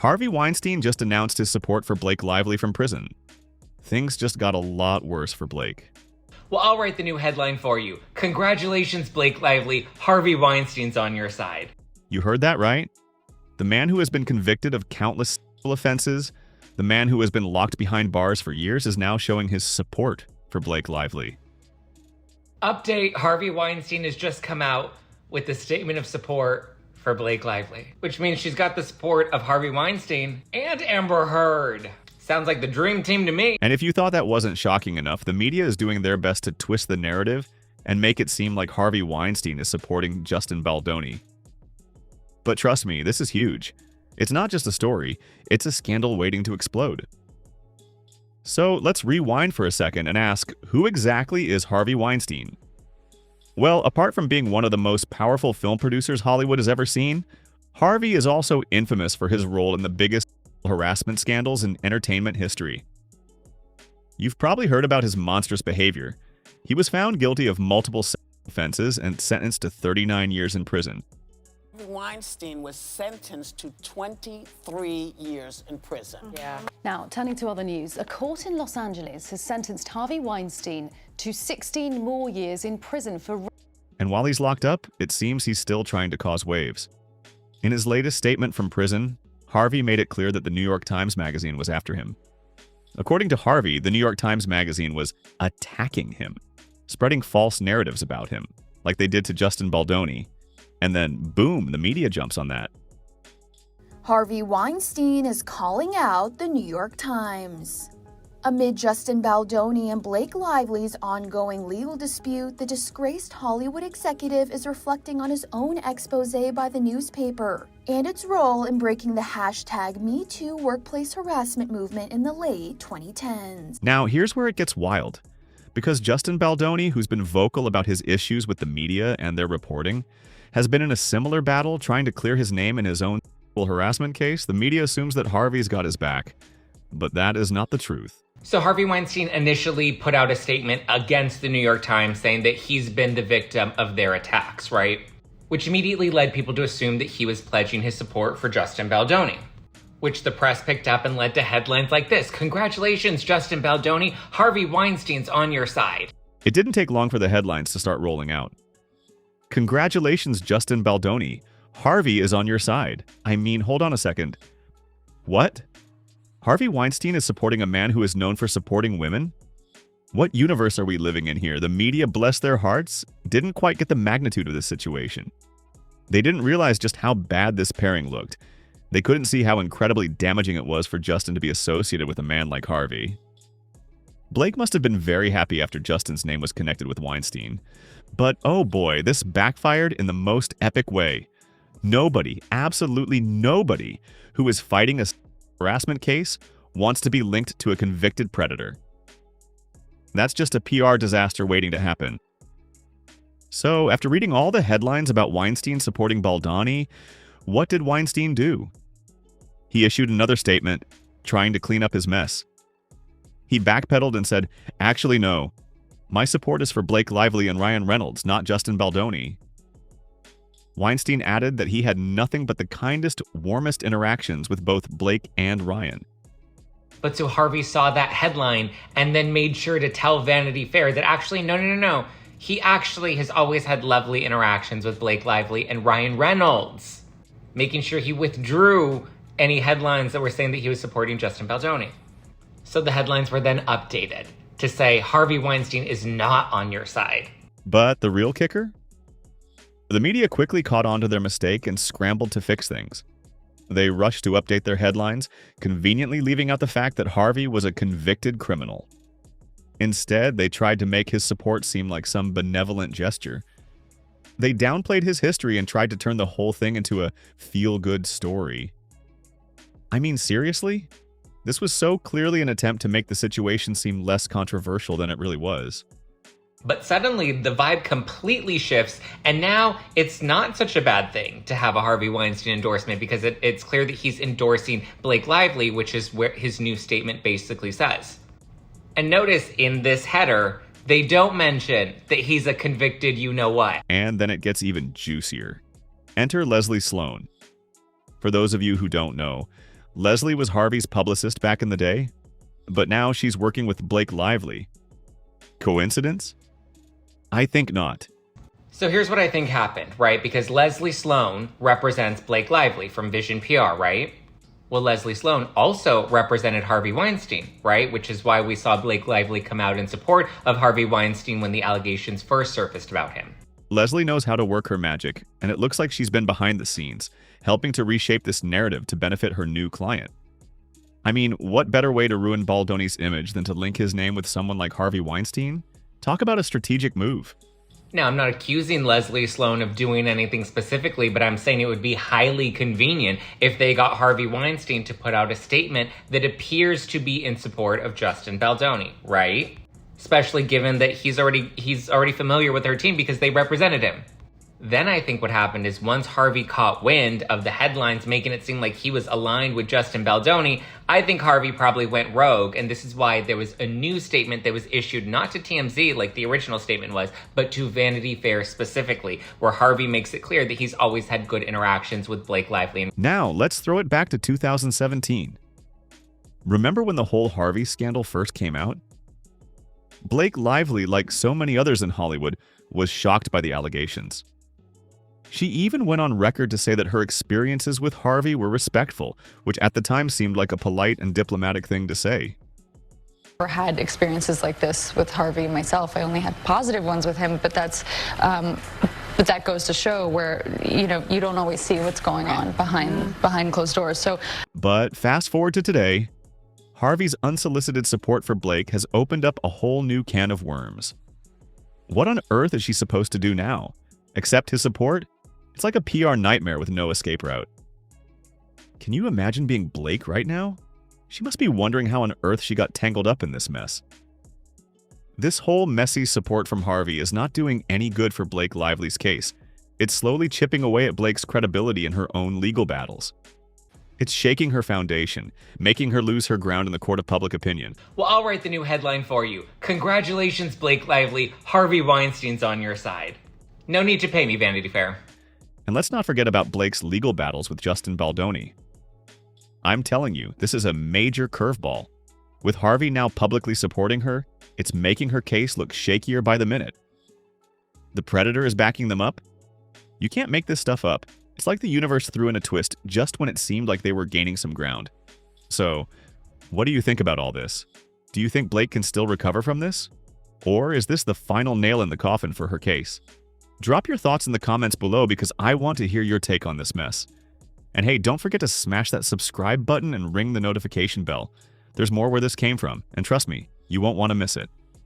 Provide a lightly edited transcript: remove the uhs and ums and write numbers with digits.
Harvey Weinstein just announced his support for Blake Lively from prison. Things just got a lot worse for Blake. Well, I'll write the new headline for you. Congratulations, Blake Lively. Harvey Weinstein's on your side. You heard that right? The man who has been convicted of countless sexual offenses, the man who has been locked behind bars for years, is now showing his support for Blake Lively. Update, Harvey Weinstein has just come out with a statement of support for Blake Lively, which means she's got the support of Harvey Weinstein and Amber Heard. Sounds like the dream team to me. And if you thought that wasn't shocking enough, the media is doing their best to twist the narrative and make it seem like Harvey Weinstein is supporting Justin Baldoni. But trust me, this is huge. It's not just a story, it's a scandal waiting to explode. So let's rewind for a second and ask, who exactly is Harvey Weinstein? Well, apart from being one of the most powerful film producers Hollywood has ever seen, Harvey is also infamous for his role in the biggest harassment scandals in entertainment history. You've probably heard about his monstrous behavior. He was found guilty of multiple offenses and sentenced to 39 years in prison. Weinstein was sentenced to 23 years in prison. Yeah. Now, turning to other news, a court in Los Angeles has sentenced Harvey Weinstein to 16 more years in prison for... And while he's locked up, it seems he's still trying to cause waves. In his latest statement from prison, Harvey made it clear that the New York Times Magazine was after him. According to Harvey, the New York Times Magazine was attacking him, spreading false narratives about him, like they did to Justin Baldoni. And then, boom, the media jumps on that. Harvey Weinstein is calling out the New York Times. Amid Justin Baldoni and Blake Lively's ongoing legal dispute, the disgraced Hollywood executive is reflecting on his own expose by the newspaper and its role in breaking the #MeToo workplace harassment movement in the late 2010s. Now, here's where it gets wild. Because Justin Baldoni, who's been vocal about his issues with the media and their reporting, has been in a similar battle trying to clear his name in his own sexual harassment case, the media assumes that Harvey's got his back. But that is not the truth. So Harvey Weinstein initially put out a statement against the New York Times saying that he's been the victim of their attacks, right? Which immediately led people to assume that he was pledging his support for Justin Baldoni, which the press picked up and led to headlines like this: "Congratulations, Justin Baldoni, Harvey Weinstein's on your side." It didn't take long for the headlines to start rolling out. "Congratulations, Justin Baldoni. Harvey is on your side." I mean, hold on a second. What? Harvey Weinstein is supporting a man who is known for supporting women? What universe are we living in here? The media, bless their hearts, didn't quite get the magnitude of this situation. They didn't realize just how bad this pairing looked. They couldn't see how incredibly damaging it was for Justin to be associated with a man like Harvey. Blake must have been very happy after Justin's name was connected with Weinstein. But oh boy, this backfired in the most epic way. Nobody, absolutely nobody, who is fighting a harassment case wants to be linked to a convicted predator. That's just a PR disaster waiting to happen. So, after reading all the headlines about Weinstein supporting Baldoni, what did Weinstein do? He issued another statement, trying to clean up his mess. He backpedaled and said, "Actually, no. My support is for Blake Lively and Ryan Reynolds, not Justin Baldoni." Weinstein added that he had nothing but the kindest, warmest interactions with both Blake and Ryan. But so Harvey saw that headline and then made sure to tell Vanity Fair that actually, no. He actually has always had lovely interactions with Blake Lively and Ryan Reynolds, making sure he withdrew any headlines that were saying that he was supporting Justin Baldoni. So the headlines were then updated to say Harvey Weinstein is not on your side. But the real kicker? The media quickly caught on to their mistake and scrambled to fix things. They rushed to update their headlines, conveniently leaving out the fact that Harvey was a convicted criminal. Instead, they tried to make his support seem like some benevolent gesture. They downplayed his history and tried to turn the whole thing into a feel-good story. I mean, seriously? This was so clearly an attempt to make the situation seem less controversial than it really was. But suddenly, the vibe completely shifts, and now it's not such a bad thing to have a Harvey Weinstein endorsement because it's clear that he's endorsing Blake Lively, which is where his new statement basically says. And notice in this header, they don't mention that he's a convicted you-know-what. And then it gets even juicier. Enter Leslie Sloan. For those of you who don't know, Leslie was Harvey's publicist back in the day, but now she's working with Blake Lively. Coincidence? I think not. So here's what I think happened, right? Because Leslie Sloan represents Blake Lively from Vision PR, right? Well, Leslie Sloan also represented Harvey Weinstein, right? Which is why we saw Blake Lively come out in support of Harvey Weinstein when the allegations first surfaced about him. Leslie knows how to work her magic, and it looks like she's been behind the scenes, helping to reshape this narrative to benefit her new client. I mean, what better way to ruin Baldoni's image than to link his name with someone like Harvey Weinstein? Talk about a strategic move. Now, I'm not accusing Leslie Sloan of doing anything specifically, but I'm saying it would be highly convenient if they got Harvey Weinstein to put out a statement that appears to be in support of Justin Baldoni, right? Especially given that he's already familiar with her team because they represented him. Then I think what happened is once Harvey caught wind of the headlines making it seem like he was aligned with Justin Baldoni, I think Harvey probably went rogue, and this is why there was a new statement that was issued not to TMZ like the original statement was, but to Vanity Fair specifically, where Harvey makes it clear that he's always had good interactions with Blake Lively. Now, let's throw it back to 2017. Remember when the whole Harvey scandal first came out? Blake Lively, like so many others in Hollywood, was shocked by the allegations. She even went on record to say that her experiences with Harvey were respectful, which at the time seemed like a polite and diplomatic thing to say. I've never had experiences like this with Harvey myself. I only had positive ones with him, but that goes to show where, you don't always see what's going on behind closed doors. But fast forward to today, Harvey's unsolicited support for Blake has opened up a whole new can of worms. What on earth is she supposed to do now? Accept his support? It's like a PR nightmare with no escape route. Can you imagine being Blake right now? She must be wondering how on earth she got tangled up in this mess. This whole messy support from Harvey is not doing any good for Blake Lively's case. It's slowly chipping away at Blake's credibility in her own legal battles. It's shaking her foundation, making her lose her ground in the court of public opinion. Well, I'll write the new headline for you. Congratulations, Blake Lively. Harvey Weinstein's on your side. No need to pay me, Vanity Fair. And let's not forget about Blake's legal battles with Justin Baldoni. I'm telling you, this is a major curveball. With Harvey now publicly supporting her, it's making her case look shakier by the minute. The Predator is backing them up? You can't make this stuff up. It's like the universe threw in a twist just when it seemed like they were gaining some ground. So, what do you think about all this? Do you think Blake can still recover from this? Or is this the final nail in the coffin for her case? Drop your thoughts in the comments below because I want to hear your take on this mess. And hey, don't forget to smash that subscribe button and ring the notification bell. There's more where this came from, and trust me, you won't want to miss it.